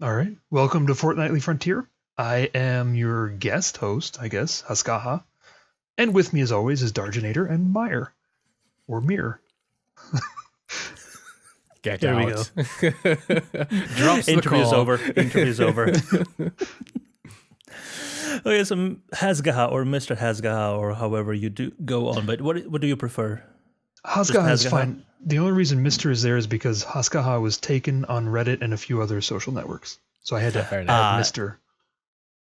All right. Welcome to Fortnightly Frontier. I am your guest host, I guess, Hasgaha. And with me, as always, is Darginator and Meyer. Or Mir. Get There we out. go. Drops the Interview's call. over. Interview's over. Okay, so Hasgaha or Mr. Hasgaha or however you do go on, but what do you prefer? Hasgaha is Hasgaha? fine. The only reason Mr. is there is because Hasgaha was taken on Reddit and a few other social networks. So I had to Fair add enough. Mr.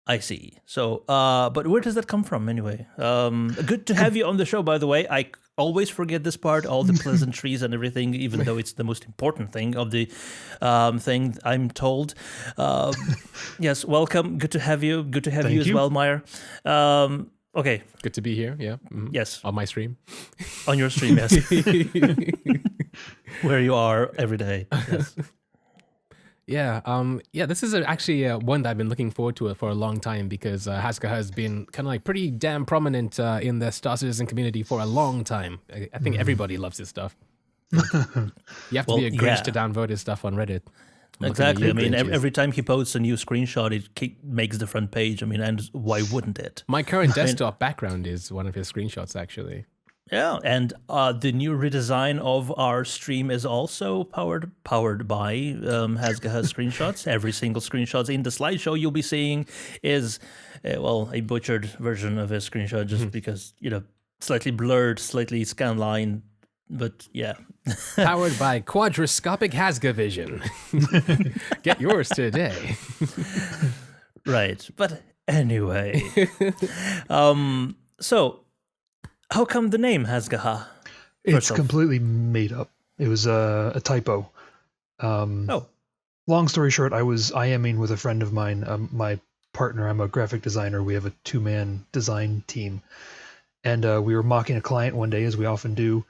I see. So, but where does that come from anyway? Good to have you on the show, by the way. I always forget this part, all the pleasantries and everything, even though it's the most important thing of the thing, I'm told. Yes, welcome. Good to have you. Good to have Thank you as you. well, Meyer. Okay, Good to be here. Yeah. Mhm. yes, On my stream. on your stream, yes, where you are every day. Yes. Yeah. This is actually one that I've been looking forward to for a long time because Hasgaha has been kind of like pretty damn prominent in the Star Citizen community for a long time. I think everybody loves his stuff. You have to Well, be a Grinch yeah. to downvote his stuff on Reddit. I'm looking at Exactly. you, I mean, Grinches. every time he posts a new screenshot, it makes the front page. I mean, and why wouldn't it? My current desktop background is one of his screenshots, actually. Yeah, and the new redesign of our stream is also powered by Hasgaha screenshots. Every single screenshot in the slideshow you'll be seeing is, a butchered version of his screenshot, just because slightly blurred, slightly scanline. But yeah, Powered by quadrascopic Hasga vision. Get yours today. right. But anyway, so how come the name Hasgaha? It's off. completely made up. It was a typo. Oh, Long story short, I was IMing with a friend of mine, my partner. I'm a graphic designer. We have a 2-man design team. And we were mocking a client one day, as we often do.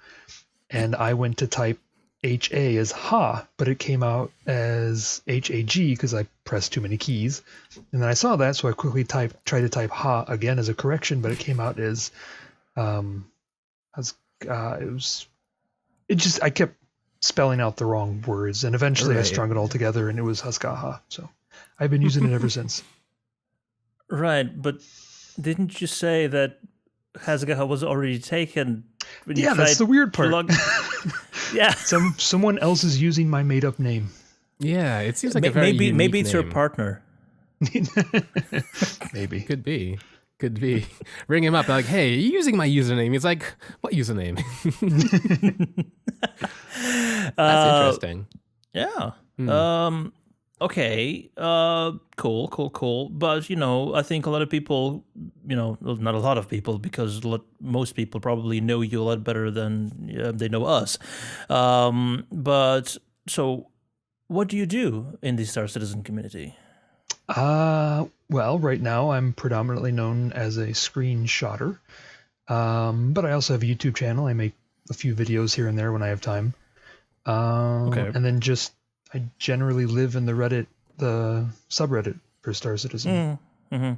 And I went to type HA as ha, but it came out as HAG because I pressed too many keys. And then I saw that, so I quickly tried to type ha again as a correction, but it came out as I kept spelling out the wrong words, and eventually I Right. strung it all together, and it was Hasgaha. So I've been using it ever since. right. But didn't you say that Hasgaha was already taken? When you Yeah, that's tried the weird to part. log- yeah. Someone else is using my made-up name. Yeah, it seems like a very Maybe unique it's your name. partner. Maybe. Could be. Ring him up like, hey, are you using my username? He's like, what username? That's interesting. Yeah. Hmm. Okay. Cool. But I think a lot of people, well, not a lot of people, because most people probably know you a lot better than they know us. But so, what do you do in the Star Citizen community? Well, right now I'm predominantly known as a screenshotter. But I also have a YouTube channel. I make a few videos here and there when I have time. Okay. And then I generally live in the subreddit for Star Citizen. Mm-hmm.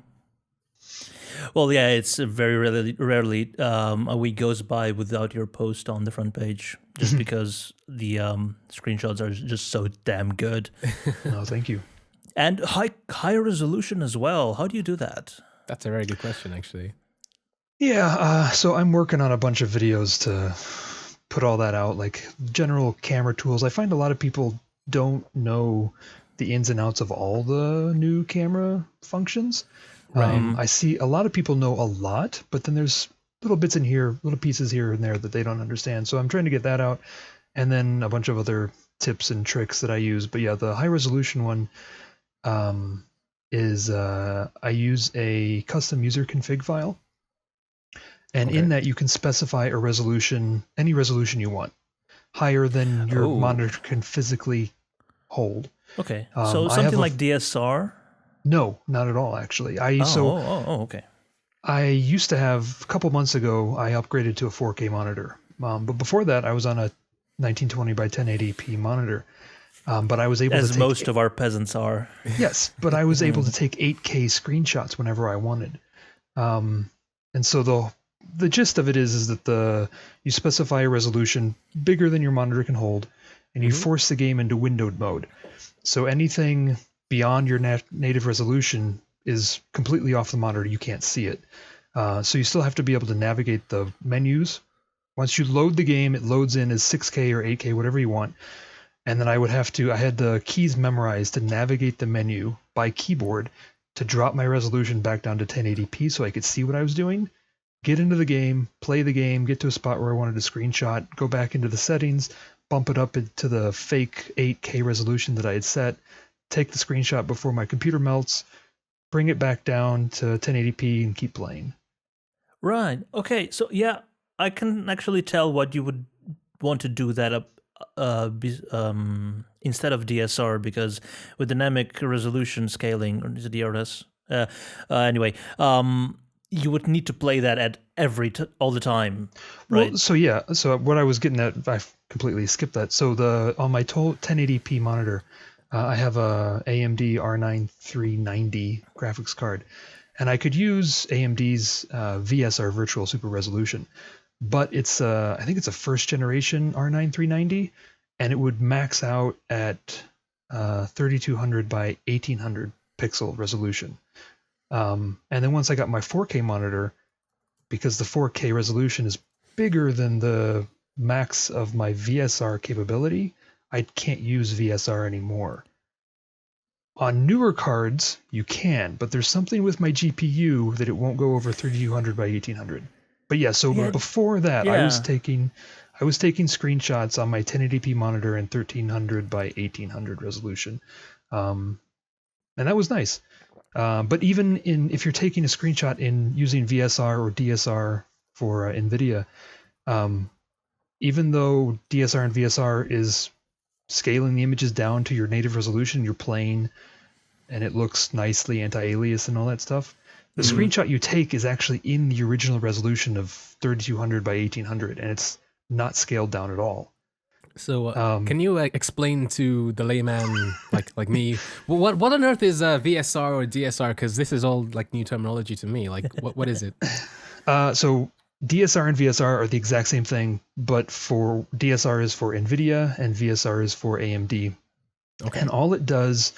Well, yeah, it's very rarely a week goes by without your post on the front page, just because the screenshots are just so damn good. No, thank you. And high resolution as well. How do you do that? That's a very good question, actually. Yeah, so I'm working on a bunch of videos to put all that out, like general camera tools. I find a lot of people don't know the ins and outs of all the new camera functions. I see a lot of people know a lot, but then there's little bits in here, little pieces here and there that they don't understand. So I'm trying to get that out, and then a bunch of other tips and tricks that I use. But yeah, the high resolution one is I use a custom user config file. And in that you can specify a resolution, any resolution you want, higher than your monitor can physically hold. Okay, I so have something like DSR? No, not at all, actually. Okay. I used to have, a couple months ago, I upgraded to a 4K monitor. But before that, I was on a 1920 by 1080p monitor. But I was able to As take... most of our peasants are. Yes, but I was able to take 8K screenshots whenever I wanted. And so the gist of it is that you specify a resolution bigger than your monitor can hold, and you force the game into windowed mode. So anything beyond your native resolution is completely off the monitor. You can't see it. So you still have to be able to navigate the menus. Once you load the game, it loads in as 6K or 8K, whatever you want. And then I had the keys memorized to navigate the menu by keyboard to drop my resolution back down to 1080p so I could see what I was doing, get into the game, play the game, get to a spot where I wanted to screenshot, go back into the settings, bump it up to the fake 8K resolution that I had set, take the screenshot before my computer melts, bring it back down to 1080p and keep playing. Right. Okay. So yeah, I can actually tell what you would want to do that instead of DSR, because with dynamic resolution scaling, or is it DRS? Anyway, you would need to play that at all the time, right? Well, so what I was getting at, I completely skipped that. So on my 1080p monitor, I have a AMD R9 390 graphics card, and I could use AMD's VSR Virtual Super Resolution, but I think it's a first generation R9 390, and it would max out at 3200 by 1800 pixel resolution. And then once I got my 4K monitor, because the 4K resolution is bigger than the max of my VSR capability, I can't use VSR anymore. On newer cards, you can, but there's something with my GPU that it won't go over 3200 by 1800. But before that, I was taking screenshots on my 1080p monitor in 1300 by 1800 resolution, and that was nice. But even if you're taking a screenshot in using VSR or DSR for NVIDIA, even though DSR and VSR is scaling the images down to your native resolution, you're playing, and it looks nicely anti-alias and all that stuff, the screenshot you take is actually in the original resolution of 3200 by 1800, and it's not scaled down at all. So can you explain to the layman like me, what on earth is VSR or DSR? Because this is all like new terminology to me. Like what is it? So DSR and VSR are the exact same thing, but for DSR is for NVIDIA and VSR is for AMD. Okay. And all it does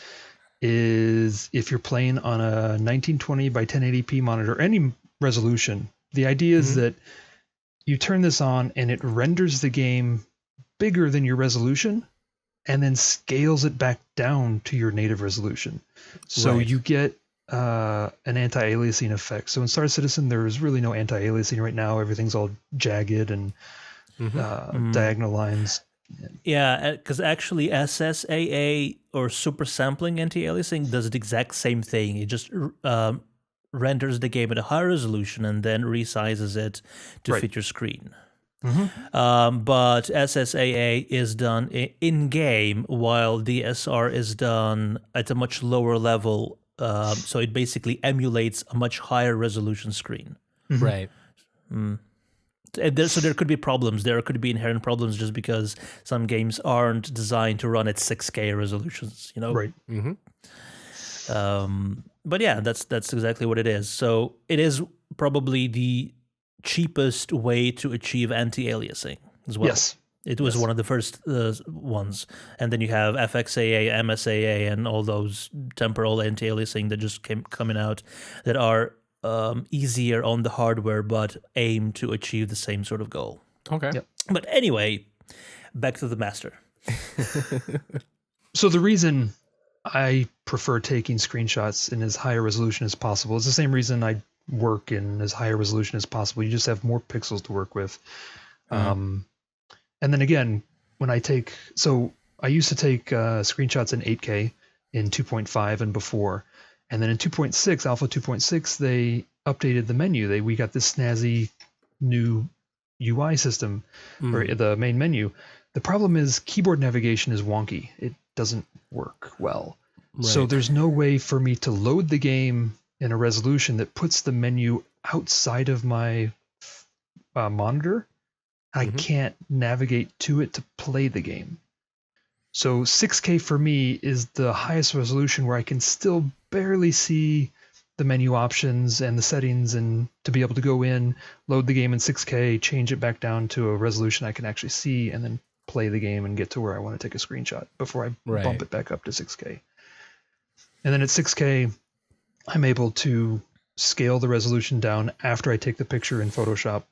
is, if you're playing on a 1920 by 1080p monitor, any resolution, the idea is that you turn this on and it renders the game bigger than your resolution and then scales it back down to your native resolution. So you get an anti-aliasing effect. So in Star Citizen, there is really no anti-aliasing right now. Everything's all jagged and diagonal lines. Yeah, because actually SSAA or super sampling anti-aliasing does the exact same thing. It just renders the game at a higher resolution and then resizes it to fit your screen. But SSAA is done in-game, while DSR is done at a much lower level. So it basically emulates a much higher resolution screen. Right. So there could be problems. There could be inherent problems just because some games aren't designed to run at 6K resolutions, you know? Right. But yeah, that's exactly what it is. So it is probably the cheapest way to achieve anti-aliasing as well. Yes. It was one of the first ones. And then you have FXAA, MSAA, and all those temporal anti-aliasing that just coming out that are easier on the hardware, but aim to achieve the same sort of goal. Okay. Yep. But anyway, back to the master. So the reason I prefer taking screenshots in as high a resolution as possible is the same reason I work in as high a resolution as possible. You just have more pixels to work with. And then again, when I used to take screenshots in 8K in 2.5 and before. And then in 2.6, Alpha 2.6, they updated the menu. We got this snazzy new UI system, or the main menu. The problem is keyboard navigation is wonky. It doesn't work well. Right. So there's no way for me to load the game in a resolution that puts the menu outside of my monitor. I can't navigate to it to play the game. So 6K for me is the highest resolution where I can still barely see the menu options and the settings, and to be able to go in, load the game in 6K, change it back down to a resolution I can actually see, and then play the game and get to where I want to take a screenshot before I bump it back up to 6K. And then at 6K, I'm able to scale the resolution down after I take the picture in Photoshop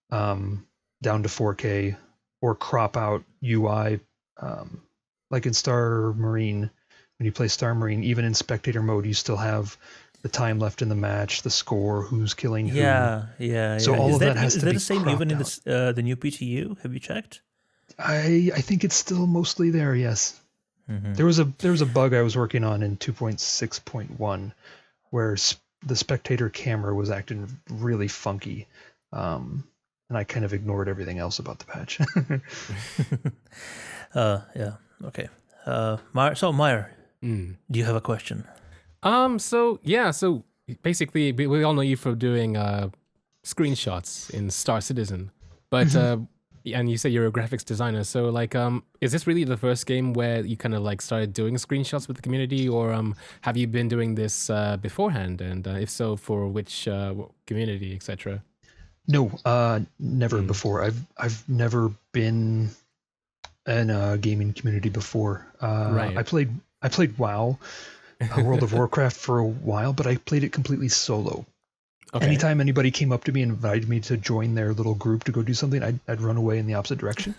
down to 4K, or crop out UI, like in Star Marine. When you play Star Marine, even in spectator mode, you still have the time left in the match, the score, who's killing who. Yeah. So all is of that has is to that be the same even in cropped the new PTU? Have you checked? I think it's still mostly there. Yes. Mm-hmm. There was a bug I was working on in 2.6.1 where the spectator camera was acting really funky, and I kind of ignored everything else about the patch. Yeah. Okay. Meyer, do you have a question? So yeah, so basically we all know you for doing screenshots in Star Citizen, but and you say you're a graphics designer. So like, is this really the first game where you kind of like started doing screenshots with the community, or have you been doing this beforehand? And if so, for which community, etc.? No, never before. I've never been in a gaming community before. Right. I played WoW, World of Warcraft for a while, but I played it completely solo. Okay. Anytime anybody came up to me and invited me to join their little group to go do something, I'd run away in the opposite direction.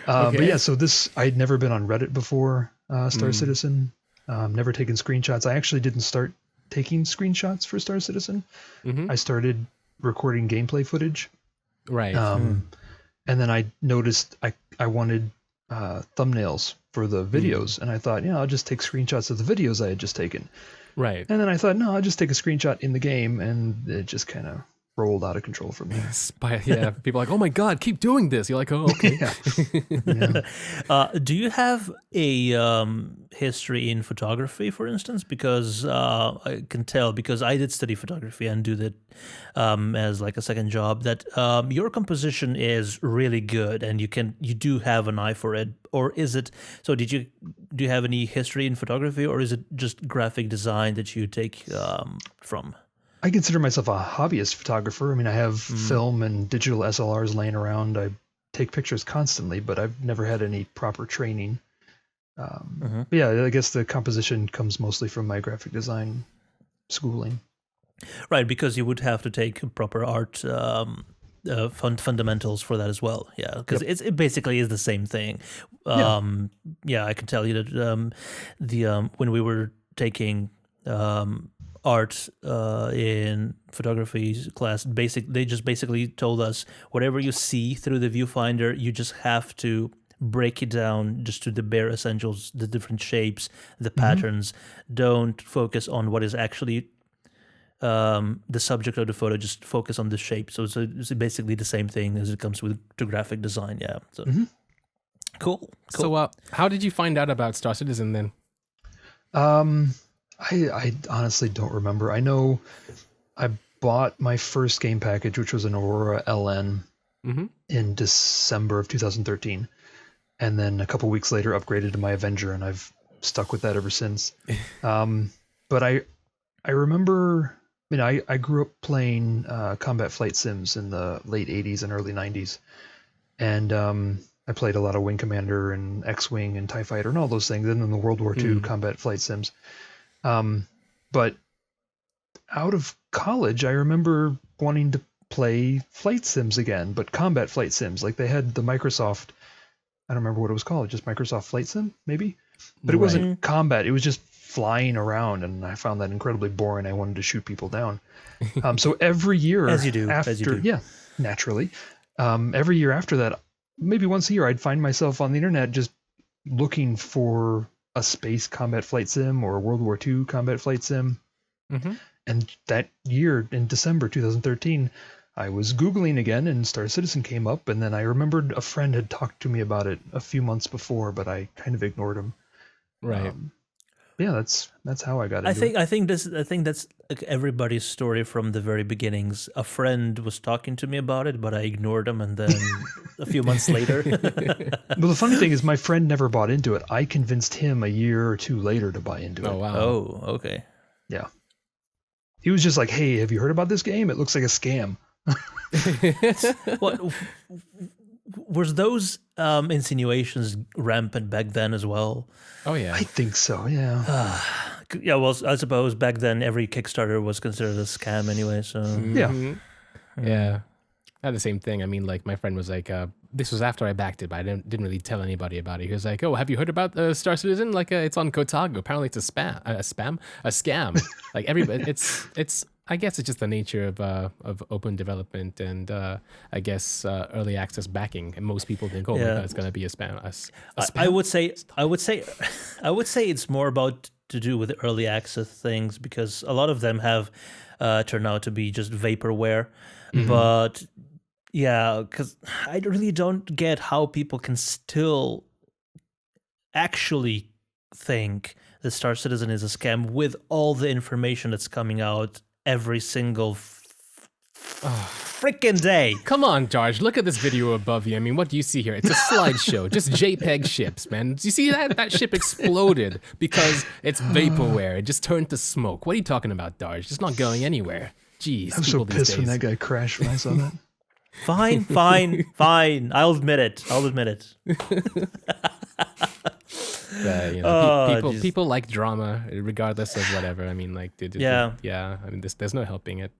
But yeah, so I'd never been on Reddit before, Star Citizen. Never taken screenshots. I actually didn't start taking screenshots for Star Citizen. I started recording gameplay footage. Right. And then I noticed I wanted thumbnails for the videos, and I thought, I'll just take screenshots of the videos I had just taken. Right. And then I thought, no, I'll just take a screenshot in the game, and it just kind of rolled out of control from there. Yeah, people are like, oh my god, keep doing this. You're like, oh, okay. Yeah. Do you have a history in photography, for instance? Because I can tell, because I did study photography and do that as like a second job, that your composition is really good, and you do have an eye for it. Or is it so? Do you have any history in photography, or is it just graphic design that you take from? I consider myself a hobbyist photographer. I mean, I have film and digital SLRs laying around. I take pictures constantly, but I've never had any proper training. But yeah, I guess the composition comes mostly from my graphic design schooling. Right, because you would have to take proper art fundamentals for that as well. Yeah, because it basically is the same thing. Yeah, I can tell you that when we were taking art in photography class, they just basically told us whatever you see through the viewfinder, you just have to break it down just to the bare essentials, the different shapes, the patterns. Don't focus on what is actually the subject of the photo, just focus on the shape. So it's basically the same thing as it comes to graphic design. Yeah. So cool. So how did you find out about Star Citizen then? I honestly don't remember. I know I bought my first game package, which was an Aurora LN, in December of 2013. And then a couple weeks later upgraded to my Avenger, and I've stuck with that ever since. But I remember, I grew up playing combat flight sims in the late 80s and early 90s. And I played a lot of Wing Commander and X-Wing and TIE Fighter and all those things, and then the World War II combat flight sims. But out of college, I remember wanting to play flight sims again, but combat flight sims. Like they had the Microsoft, I don't remember what it was called, just Microsoft Flight Sim, maybe? But it wasn't combat, it was just flying around, and I found that incredibly boring. I wanted to shoot people down. So every year, as you do. Yeah, naturally. Every year after that, maybe once a year, I'd find myself on the internet just looking for a space combat flight sim or a World War II combat flight sim. And that year in December 2013, I was Googling again and Star Citizen came up, and then I remembered a friend had talked to me about it a few months before, but I kind of ignored him. Right. Yeah, that's how I got into it. I think that's like everybody's story from the very beginnings. A friend was talking to me about it, but I ignored him, and then a few months later. Well, the funny thing is, my friend never bought into it. I convinced him a year or two later to buy into it. Oh wow. Oh, okay. Yeah. He was just like, "Hey, have you heard about this game? It looks like a scam." was those insinuations rampant back then as well? Oh yeah. I think so. Yeah. Yeah, well, I suppose back then every Kickstarter was considered a scam anyway. So Yeah. Mhm. Yeah. I had the same thing. I mean, like my friend was like, this was after I backed it, but I didn't really tell anybody about it. He was like, "Oh, have you heard about Star Citizen? Like, it's on Kotaku. Apparently, it's a scam. Like everybody, it's. I guess it's just the nature of open development and I guess early access backing. And most people think, oh my Yeah. god, it's gonna be a spam. A spam? I would say it's more about to do with early access things because a lot of them have turned out to be just vaporware. But yeah, because I really don't get how people can still actually think that Star Citizen is a scam with all the information that's coming out every single freaking day. Come on, George. Look at this video above you. I mean, what do you see here? It's a slideshow, just JPEG ships, man. Do you see that? That ship exploded because it's vaporware. It just turned to smoke. What are you talking about, Darge? It's not going anywhere. Jeez, I'm so people these pissed when days. that guy crashed when I saw that. Fine. I'll admit it. Oh, People like drama, regardless of whatever. I mean, like, Yeah. I mean, there's no helping it.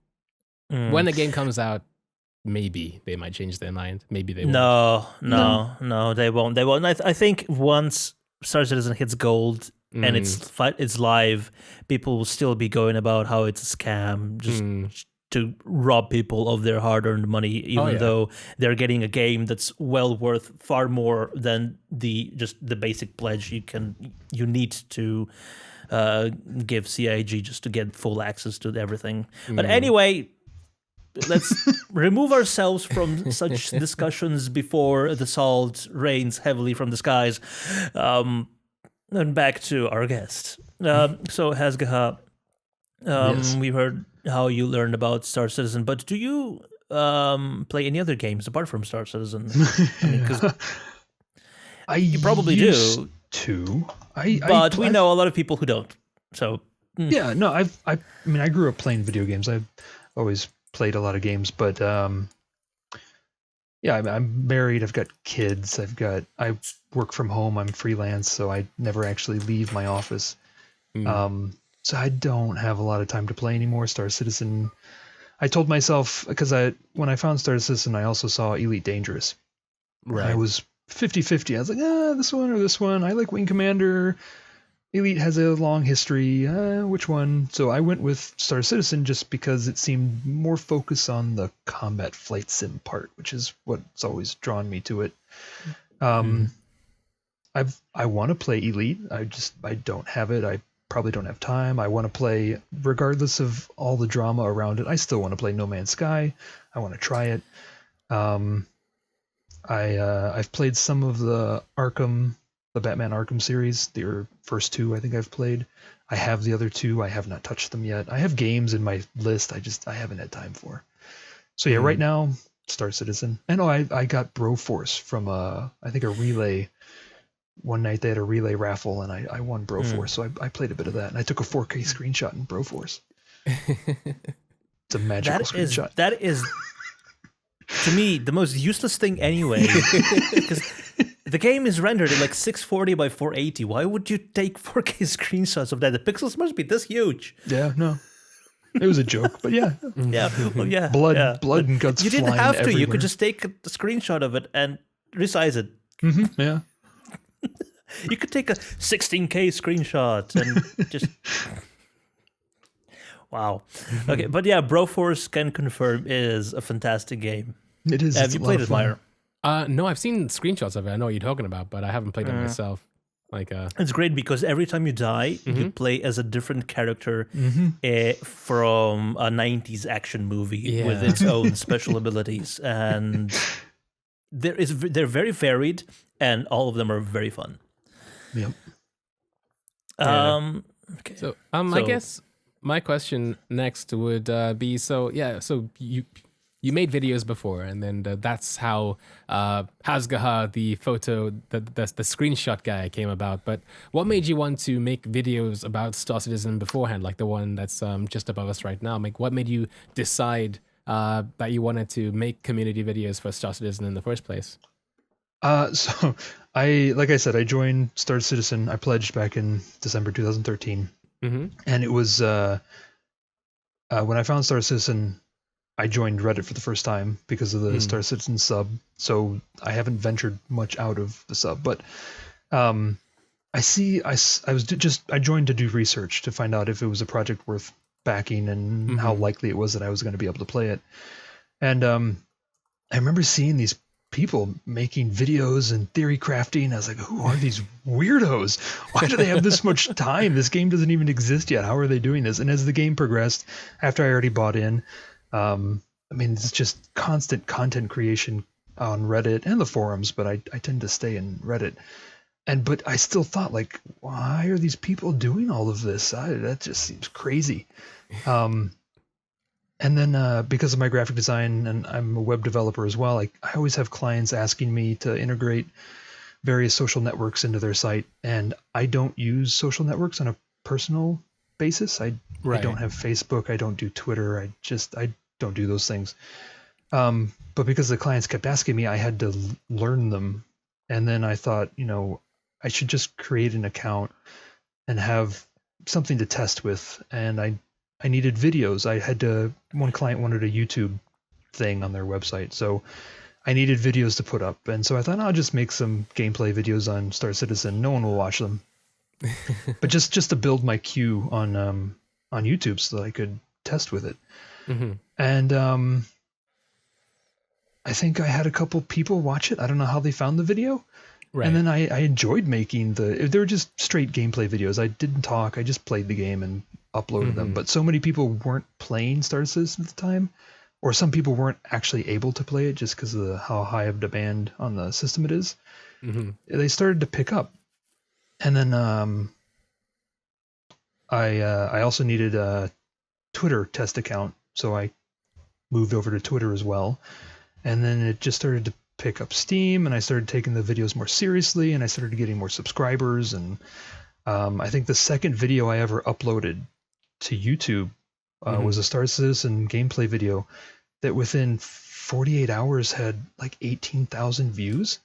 When the game comes out, maybe they might change their mind. Maybe they won't. No, they won't. I think once Star Citizen hits gold and it's live, people will still be going about how it's a scam, just to rob people of their hard-earned money, even though they're getting a game that's well worth far more than the basic pledge you need to give CIG just to get full access to everything. But anyway, let's remove ourselves from such discussions before the salt rains heavily from the skies. And back to our guest. So Hasgaha, Yes. we heard how you learned about Star Citizen, but do you play any other games apart from Star Citizen? I mean, 'cause You probably do. But we know a lot of people who don't. So Yeah, no, I mean, I grew up playing video games. I've always played a lot of games, but yeah, I'm married. I've got kids. I work from home. I'm freelance, so I never actually leave my office. So I don't have a lot of time to play anymore. Star Citizen. I told myself because when I found Star Citizen, I also saw Elite Dangerous. Right. I was 50-50. I was like, this one or this one. I like Wing Commander. Elite has a long history. Which one? So I went with Star Citizen just because it seemed more focused on the combat flight sim part, which is what's always drawn me to it. I want to play Elite. I don't have it. I probably don't have time. I want to play, regardless of all the drama around it. I still want to play No Man's Sky. I want to try it. I've played some of the Batman Arkham series. The first two I think I've played. I have the other two. I have not touched them yet. I have games in my list I haven't had time for. So yeah, right now, Star Citizen. And I got Broforce from I think a relay. One night they had a relay raffle and I won Broforce. So I played a bit of that and I took a 4K screenshot in Broforce. It's a magical screenshot. That is to me the most useless thing anyway. Because the game is rendered in like 640 by 480. Why would you take 4K screenshots of that? The pixels must be this huge. Yeah, no. It was a joke, but yeah. Yeah. Blood But and guts you didn't flying have to. everywhere. You could just take a screenshot of it and resize it. Yeah. You could take a 16K screenshot and just... Wow. Okay, but yeah, Broforce can confirm is a fantastic game. It is. Have It's you a lot played of it, fun. Meyer? No, I've seen screenshots of it. I know what you're talking about, but I haven't played it myself. Like, It's great because every time you die, you play as a different character from a 90s action movie with its own special abilities. And they're very varied, and all of them are very fun. Yep. Okay. So, I guess my question next would be, so you made videos before, and then that's how Hasgaha, the screenshot guy, came about. But what made you want to make videos about Star Citizen beforehand, like the one that's just above us right now? Like, what made you decide that you wanted to make community videos for Star Citizen in the first place? So like I said, I joined Star Citizen. I pledged back in December 2013, Mm-hmm. and it was when I found Star Citizen, I joined Reddit for the first time because of the Mm. Star Citizen sub. So I haven't ventured much out of the sub, but um, I joined to do research to find out if it was a project worth backing and how Mm-hmm. likely it was that I was going to be able to play it. And I remember seeing these people making videos and theory crafting. I was like, who are these weirdos? Why do they have this much time? This game doesn't even exist yet. How are they doing this? And as the game progressed, after I already bought in, I mean, it's just constant content creation on Reddit and the forums, but I tend to stay in Reddit. But I still thought, like, why are these people doing all of this? That just seems crazy. Um, and then because of my graphic design and I'm a web developer as well, I always have clients asking me to integrate various social networks into their site, and I don't use social networks on a personal basis. I don't Right. have Facebook. I don't do Twitter. I don't do those things. But because the clients kept asking me, I had to learn them. And then I thought, I should just create an account and have something to test with. And I needed videos. One client wanted a YouTube thing on their website. So I needed videos to put up. And so I thought, I'll just make some gameplay videos on Star Citizen. No one will watch them. But just to build my queue on YouTube so that I could test with it. Mm-hmm. And I think I had a couple people watch it. I don't know how they found the video. Right. And then I enjoyed making they were just straight gameplay videos. I didn't talk. I just played the game and uploaded them. Mm-hmm. But so many people weren't playing Star Citizen at the time, or some people weren't actually able to play it just because of how high of demand on the system it is. Mm-hmm. They started to pick up. And then I also needed a Twitter test account, so I moved over to Twitter as well. And then it just started to pick up steam, and I started taking the videos more seriously, and I started getting more subscribers. And I think the second video I ever uploaded to YouTube was a Star Citizen gameplay video that within 48 hours had like 18,000 views.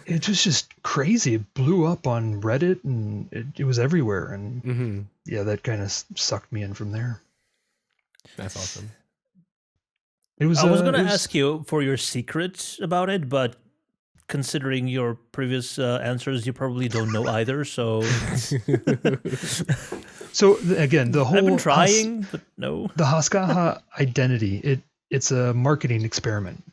It was just crazy. It blew up on Reddit, and it was everywhere. And Mm-hmm. yeah, that kind of sucked me in from there. That's awesome. It was. I was going to ask you for your secret about it, but considering your previous answers, you probably don't know either. So So again, the whole I've been trying, but no. the Hasgaha identity, it's a marketing experiment.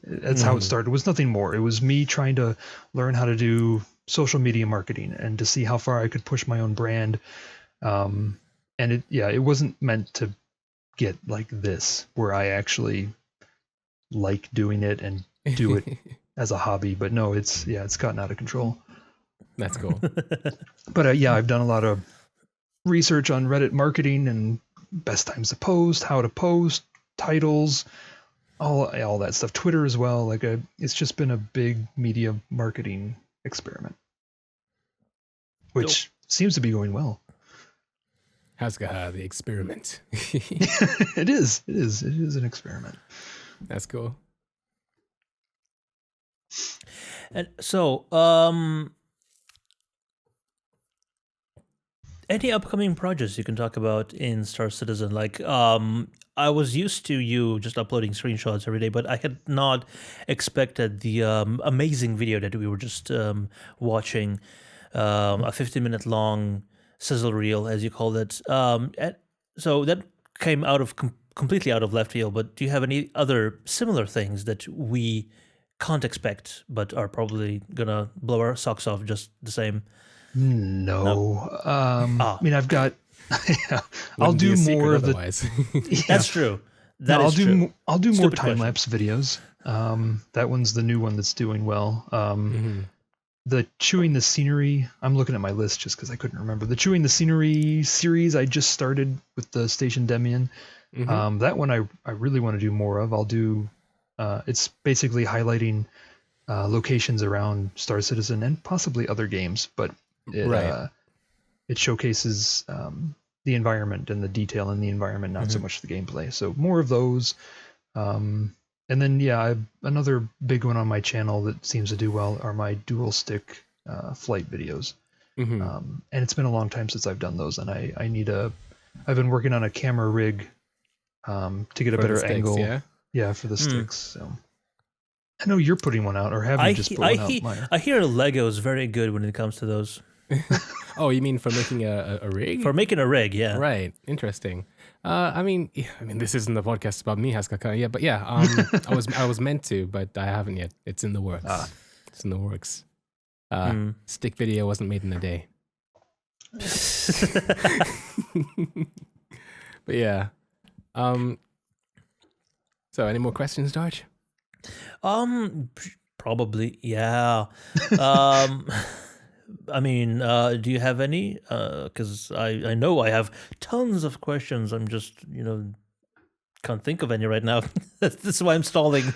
That's how it started. It was nothing more. It was me trying to learn how to do social media marketing and to see how far I could push my own brand. And it wasn't meant to get like this, where I actually like doing it and do it as a hobby. But no, it's gotten out of control. That's cool. But I've done a lot of research on Reddit marketing and best times to post, how to post, titles, all that stuff. Twitter as well. It's just been a big media marketing experiment, which seems to be going well. Hasgaha, the experiment. It is an experiment. That's cool. And so, any upcoming projects you can talk about in Star Citizen? Like, I was used to you just uploading screenshots every day, but I had not expected the amazing video that we were just watching, a 15-minute long sizzle reel, as you called it. So that came out of completely out of left field. But do you have any other similar things that we can't expect, but are probably gonna blow our socks off just the same? No. I mean, I've got. I'll Wouldn't be do a secret more of the. otherwise. That's true. That No, is true. I'll do more Stupid time question. lapse videos. That one's the new one that's doing well. The chewing the scenery. I'm looking at my list just because I couldn't remember the chewing the scenery series. I just started with the Station Demian. That one I really want to do more of. I'll do. It's basically highlighting locations around Star Citizen and possibly other games, but it showcases the environment and the detail in the environment, not so much the gameplay. So more of those. And And then another big one on my channel that seems to do well are my dual stick flight videos. Mm-hmm. And it's been a long time since I've done those, and I've been working on a camera rig to get a For the better sticks, angle. yeah? Yeah, for the sticks. So I know you're putting one out, or have you just put one out, Meyer? I hear Lego is very good when it comes to those. Oh, you mean for making a rig? For making a rig, yeah. Right. Interesting. I mean, this isn't the podcast about me, Hasgaha. Yeah, but yeah, I was meant to, but I haven't yet. It's in the works. It's in the works. Stick video wasn't made in a day. But yeah. So any more questions, Dodge? Probably, yeah. I mean, do you have any? Because I know I have tons of questions. I'm just, can't think of any right now. That's why I'm stalling.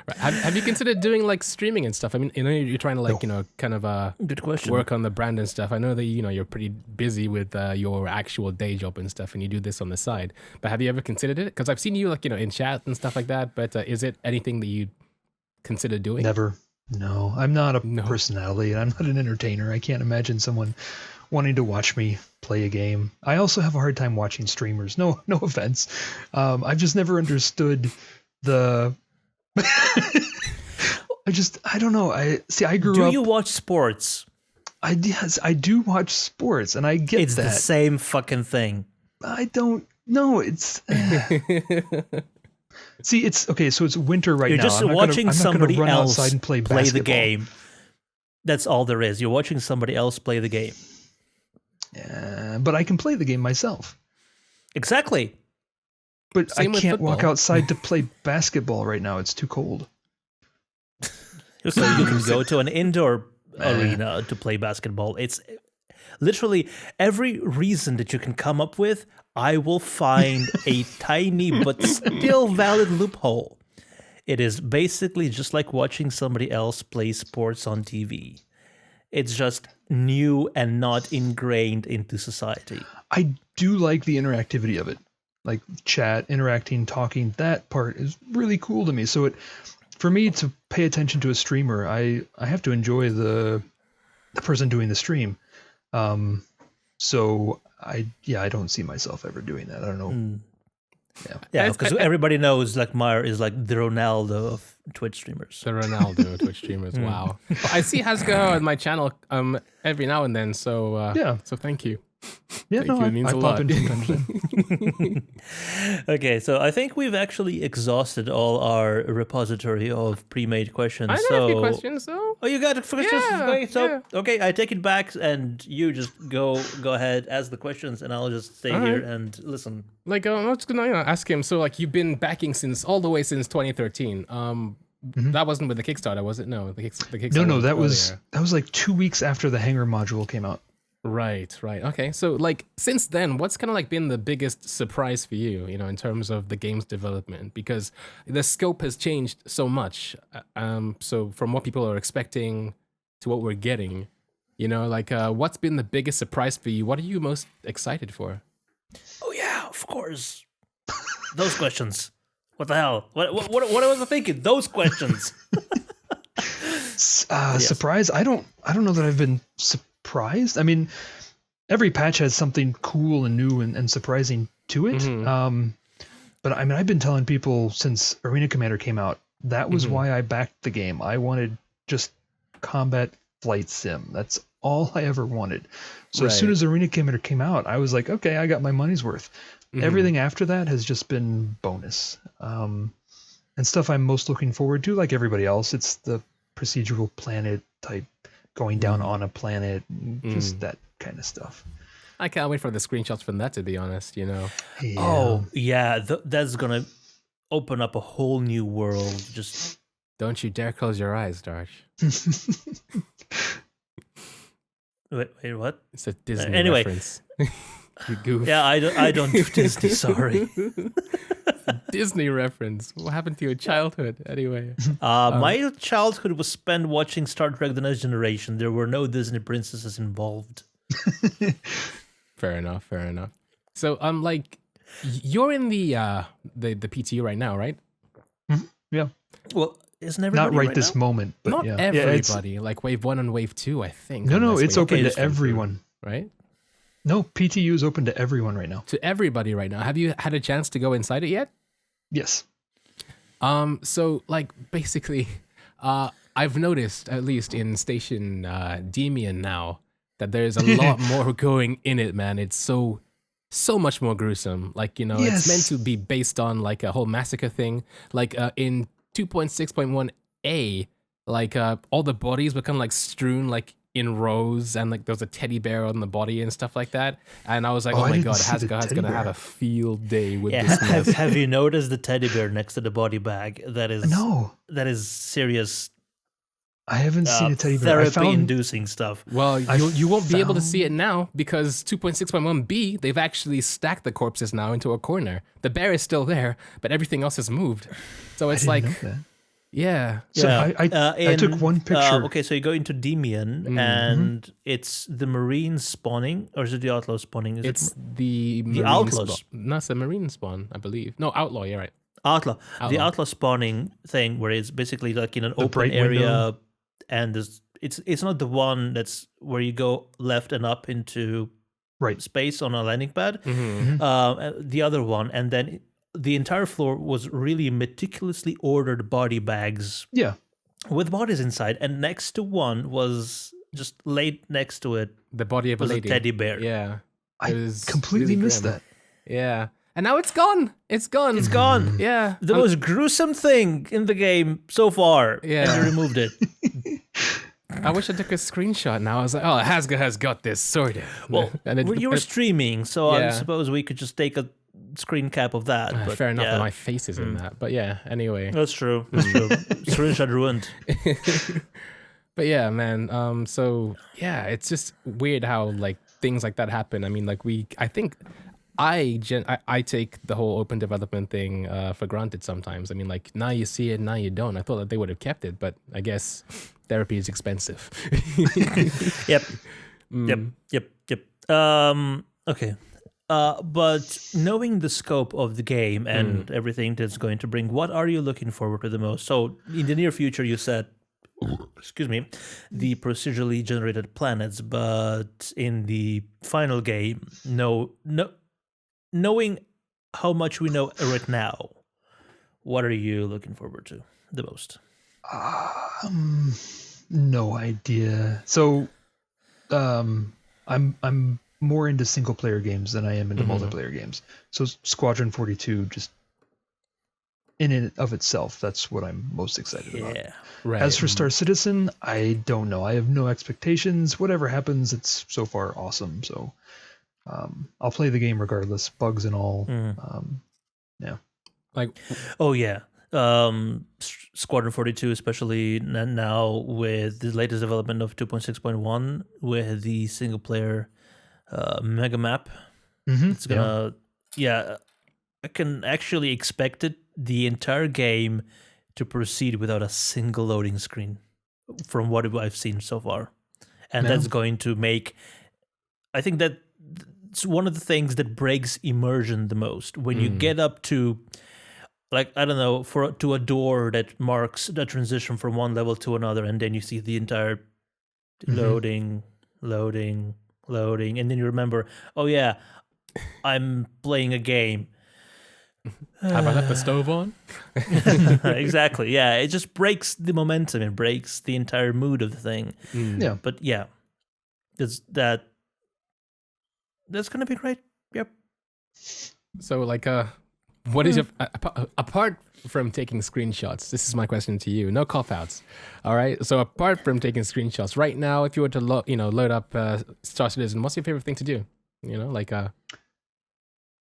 Right. Have you considered doing like streaming and stuff? I mean, you're trying to like, kind of Good question. work on the brand and stuff. I know that, you're pretty busy with your actual day job and stuff, and you do this on the side. But have you ever considered it? Because I've seen you like, in chat and stuff like that. But is it anything that you consider doing? Never. No, I'm not a personality, and I'm not an entertainer. I can't imagine someone wanting to watch me play a game. I also have a hard time watching streamers. No offense. I've just never understood the. I don't know. I grew up. Do you watch sports? Yes, I do watch sports, and I get it's that. It's the same fucking thing. I don't know. It's. See, it's okay. So it's winter right now. You're just watching somebody else and play the game. That's all there is. You're watching somebody else play the game. Yeah, but I can play the game myself. Exactly. But I can't walk outside to play basketball right now. It's too cold. So you can go to an indoor arena to play basketball. It's literally every reason that you can come up with, I will find a tiny but still valid loophole. It is basically just like watching somebody else play sports on TV. It's just new and not ingrained into society. I do like the interactivity of it. Like chat, interacting, talking, that part is really cool to me. So for me to pay attention to a streamer, I have to enjoy the person doing the stream. So I don't see myself ever doing that. I don't know. Yeah, because everybody knows like Meyer is like the Ronaldo of Twitch streamers. The Ronaldo of Twitch streamers. Wow. Well, I see Hasgaha on my channel every now and then. So So thank you. Yeah, thank you. It means a lot. Okay, so I think we've actually exhausted all our repository of pre-made questions. I got a few questions though. Oh, you got questions? Yeah, Okay, so okay, I take it back, and you just go ahead, ask the questions, and I'll just stay here and listen. Like, I'm just gonna ask him. So, like, you've been backing all the way since 2013. That wasn't with the Kickstarter, was it? No, the Kickstarter. No, that was like 2 weeks after the Hanger module came out. Right. Okay. So, like, since then, what's kind of like been the biggest surprise for you, in terms of the game's development? Because the scope has changed so much. So from what people are expecting to what we're getting, what's been the biggest surprise for you? What are you most excited for? Oh yeah, of course. Those questions. What the hell? What was I thinking? Those questions. Surprise? I don't know that I've been surprised. I mean, every patch has something cool and new and surprising to it. But I mean, I've been telling people since Arena Commander came out, that was why I backed the game. I wanted just combat flight sim. That's all I ever wanted. So as soon as Arena Commander came out, I was like, okay, I got my money's worth. Everything after that has just been bonus. And stuff I'm most looking forward to, like everybody else, it's the procedural planet type, going down on a planet, just that kind of stuff. I can't wait for the screenshots from that, to be honest, Yeah. Oh, yeah, that's going to open up a whole new world. Just don't you dare close your eyes, Darsh. Wait, what? It's a Disney reference. You goof. Yeah, I don't do Disney, sorry. Disney reference. What happened to your childhood, anyway? My childhood was spent watching Star Trek: The Next Generation. There were no Disney princesses involved. Fair enough. So, like, you're in the PTU right now, right? Yeah, Well, isn't not everybody right right this now? moment, but Not yeah, everybody. Like wave 1 and wave 2, I think. no, unless it's wave open three, to is confirmed. everyone. right? No, PTU is open to everyone right now. To everybody right now. Have you had a chance to go inside it yet? Yes. So like basically, I've noticed at least in Station Demian now that there's a lot more going in it, man. It's so much more gruesome. Like, you know, it's meant Yes. to be based on like a whole massacre thing. Like in 2.6.1a, like all the bodies were kind of like strewn like in rows, and like there was a teddy bear on the body and stuff like that. And I was like, Oh, oh I my didn't god, see the Hasgaha's teddy gonna have bear. a field day with Yeah, this mess. have you noticed the teddy bear next to the body bag? That is serious I haven't seen a therapy bear. therapy-inducing stuff. Well, you won't be able to see it found- now because 2.6.1b, they've actually stacked the corpses now into a corner. The bear is still there, but everything else has moved. So it's I didn't like, know that. yeah. So I took one picture. Okay, so you go into Demian, and it's the Marine spawning, or is it the Outlaw spawning? Is It's it the marine Outlaws. No, it's the marine spawn, I believe. No, outlaw, you're right. Outlaw? The Outlaw. Outlaw spawning thing, where it's basically like in an open bright area, window. and it's not the one that's where you go left and up into Right. space on a landing pad. Mm-hmm. The other one, and then the entire floor was really meticulously ordered body bags Yeah. with bodies inside, and next to one was just laid next to it The body of a was a lady. teddy bear. Yeah. I It was completely really missed grim. that. Yeah. And now it's gone. It's gone. It's gone. Yeah. The most gruesome thing in the game so far. Yeah. And they removed it. I wish I took a screenshot now. I was like, oh, Hasgaha has got this sorted. Well, you were streaming, so I Yeah. suppose we could just take a screen cap of that. But fair enough yeah. that my face is in that. But yeah, anyway. That's true. That's true. Screenshot ruined. But yeah, man. So yeah, it's just weird how like things like that happen. I mean, like I think I take the whole open development thing for granted sometimes. I mean, like now you see it, now you don't. I thought that they would have kept it, but I guess therapy is expensive. Yep. Yep. Okay. But knowing the scope of the game and everything that's going to bring, what are you looking forward to the most? So in the near future, you said, excuse me, the procedurally generated planets, but in the final game, knowing how much we know right now, what are you looking forward to the most? No idea. So, I'm more into single player games than I am into multiplayer games. So Squadron 42, just in and of itself, that's what I'm most excited about. Yeah. Right. As for Star Citizen, I don't know. I have no expectations. Whatever happens, it's so far awesome. So, I'll play the game regardless, bugs and all. Yeah. like Oh yeah. Squadron 42, especially now with the latest development of 2.6.1 with the single player mega map. It's gonna I can actually expect the entire game to proceed without a single loading screen from what I've seen so far. And that's going to make, I think that it's one of the things that breaks immersion the most. When you get up to, like, I don't know, to a door that marks the transition from one level to another, and then you see the entire loading, and then you remember, oh yeah, I'm playing a game. have I left the stove on? Exactly. Yeah, it just breaks the momentum. It breaks the entire mood of the thing. Yeah. But yeah, that's gonna be great. Yep. So like what is your apart from taking screenshots, this is my question to you. No cop outs. All right. So apart from taking screenshots, right now, if you were to load up Star Citizen, what's your favorite thing to do? You know, like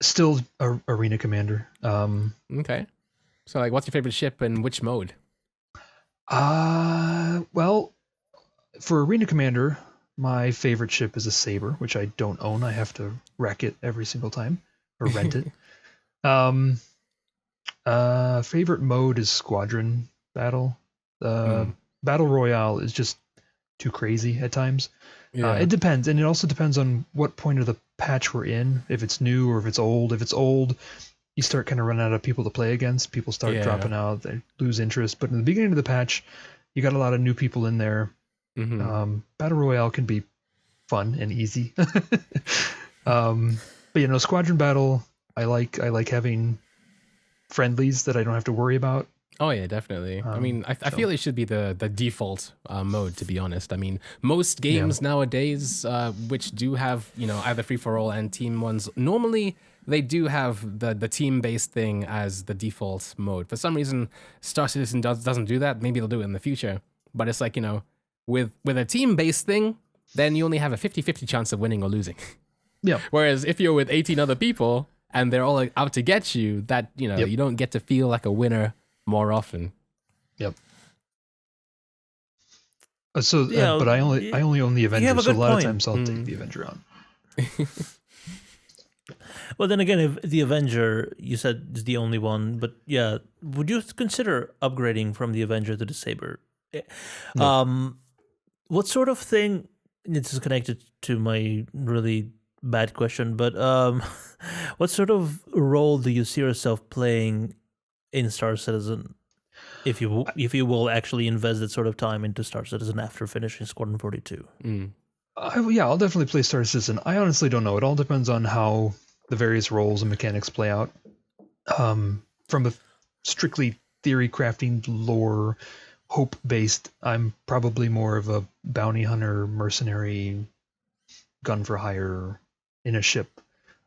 Still Arena Commander. okay. So like what's your favorite ship and which mode? Well, for Arena Commander, my favorite ship is a Saber, which I don't own. I have to wreck it every single time or rent it. Favorite mode is Squadron Battle. Battle Royale is just too crazy at times. Yeah. It depends, and it also depends on what point of the patch we're in. If it's new or if it's old. If it's old, you start kind of running out of people to play against. People start Yeah. dropping out. They lose interest. But in the beginning of the patch, you got a lot of new people in there. Mm-hmm. Battle Royale can be fun and easy. But Squadron Battle, I like having friendlies that I don't have to worry about. Oh yeah, definitely. I mean, I feel it should be the default mode, to be honest. I mean, most games nowadays, which do have either free for all and team ones, normally they do have the team based thing as the default mode. For some reason, Star Citizen doesn't do that. Maybe they'll do it in the future. But it's like with a team based thing, then you only have a 50-50 chance of winning or losing. Yeah. Whereas if you're with 18 other people and they're all out to get you, that you don't get to feel like a winner more often. Yep. But I only own the Avenger, so a lot of times I'll take the Avenger on. Well, then again, if the Avenger, you said, is the only one, but yeah, would you consider upgrading from the Avenger to the Saber? No. What sort of thing? This is connected to my really bad question, but what sort of role do you see yourself playing in Star Citizen? If you will actually invest that sort of time into Star Citizen after finishing Squadron 42. I'll definitely play Star Citizen. I honestly don't know. It all depends on how the various roles and mechanics play out. From a strictly theory crafting lore hope based, I'm probably more of a bounty hunter, mercenary, gun for hire in a ship.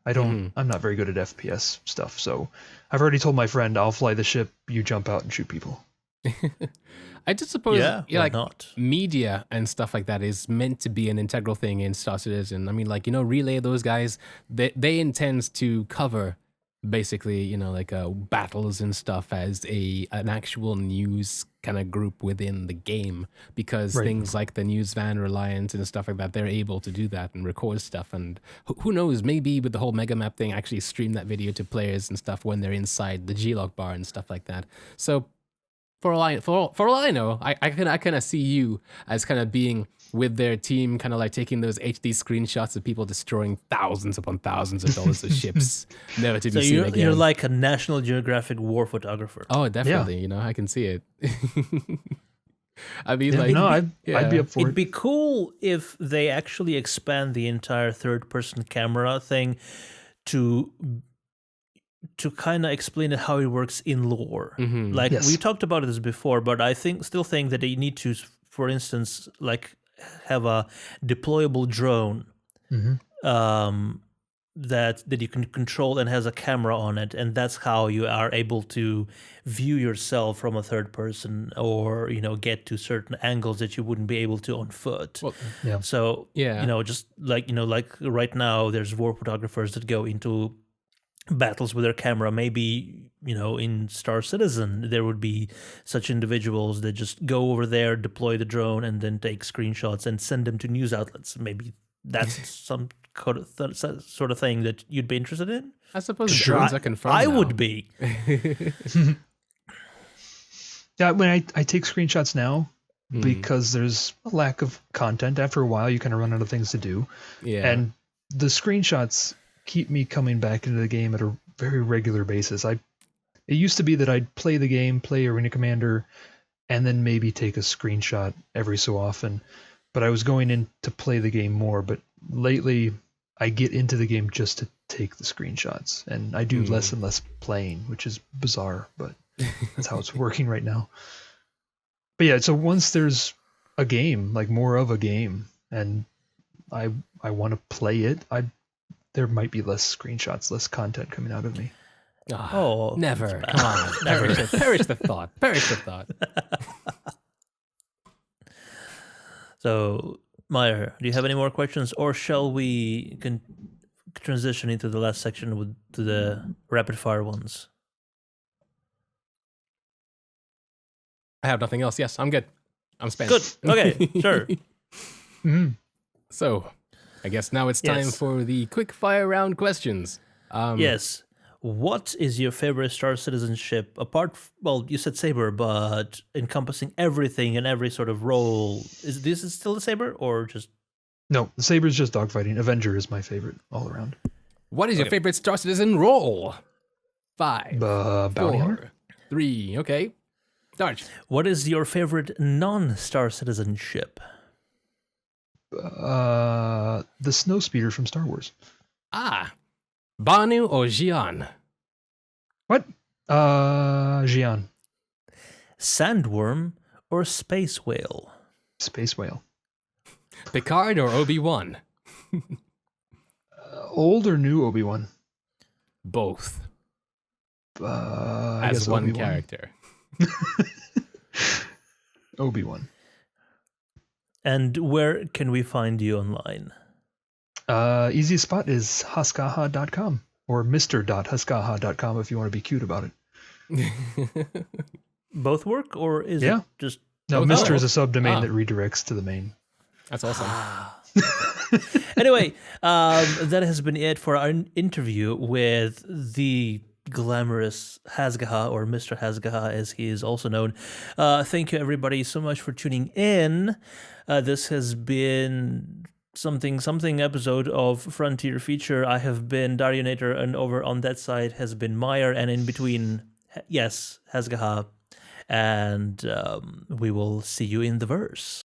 I'm not very good at FPS stuff, so I've already told my friend I'll fly the ship, you jump out and shoot people. I just suppose why not? Media and stuff like that is meant to be an integral thing in Star Citizen. I mean, Relay, those guys, they intend to cover basically, battles and stuff as an actual news kind of group within the game, because things like the News Van Reliance and stuff like that, they're able to do that and record stuff. And who knows, maybe with the whole Mega Map thing, actually stream that video to players and stuff when they're inside the G-Log bar and stuff like that. So for all I know, I kind of see you as kind of being with their team, kind of like taking those HD screenshots of people destroying thousands upon thousands of dollars of ships, never to be seen again. You're like a National Geographic war photographer. Oh, definitely. I can see it. I mean, I'd be up for it. It'd be cool if they actually expand the entire third-person camera thing to kind of explain how it works in lore. We talked about this before, but I still think that they need to, for instance, have a deployable drone that you can control and has a camera on it, and that's how you are able to view yourself from a third person, or get to certain angles that you wouldn't be able to on foot. Well, So just like right now, there's war photographers that go into battles with their camera. Maybe in Star Citizen there would be such individuals that just go over there, deploy the drone, and then take screenshots and send them to news outlets. Maybe that's some sort of thing that you'd be interested in. I suppose drones are confirmed. I now. would be. Yeah, when I take screenshots now, because there's a lack of content. After a while, you kind of run out of things to do. Yeah. And the screenshots keep me coming back into the game at a very regular basis. It used to be that I'd play the game, play Arena Commander, and then maybe take a screenshot every so often. But I was going in to play the game more. But lately, I get into the game just to take the screenshots. And I do less and less playing, which is bizarre, but that's how it's working right now. But yeah, so once there's a game, like more of a game, and I want to play it, there might be less screenshots, less content coming out of me. Oh, never. Come on. Perish the thought. Perish the thought. So, Meyer, do you have any more questions, or shall we transition into the last section to the rapid fire ones? I have nothing else. Yes, I'm good. I'm spent. Good. Okay, sure. So, I guess now it's time for the quick fire round questions. Yes. What is your favorite Star Citizen ship? Well, you said Saber, but encompassing everything and every sort of role. Is this still the Saber, or just? No, the Saber's just dogfighting. Avenger is my favorite all around. What is your favorite Star Citizen role? 5, Bounty Hunter? 4, 3. Okay. Darch. What is your favorite non-Star Citizen ship? The Snowspeeder from Star Wars. Banu or Xi'an? What? Xi'an. Sandworm or space whale? Space Whale. Picard or Obi-Wan? Old or new Obi-Wan? Both. I As guess one Obi-Wan. character. Obi-Wan. And where can we find you online? Easiest spot is hasgaha.com or mr.hasgaha.com if you want to be cute about it. Both work, or is Yeah. it just... No, Oh, Mr. no. is a subdomain Ah. that redirects to the main. That's awesome. Anyway, that has been it for our interview with the glamorous Hasgaha, or Mr. Hasgaha as he is also known. Thank you everybody so much for tuning in. This has been something episode of Frontier Feature. I have been Darionator, and over on that side has been Meyer, and in between, yes, Hasgaha. And we will see you in the verse.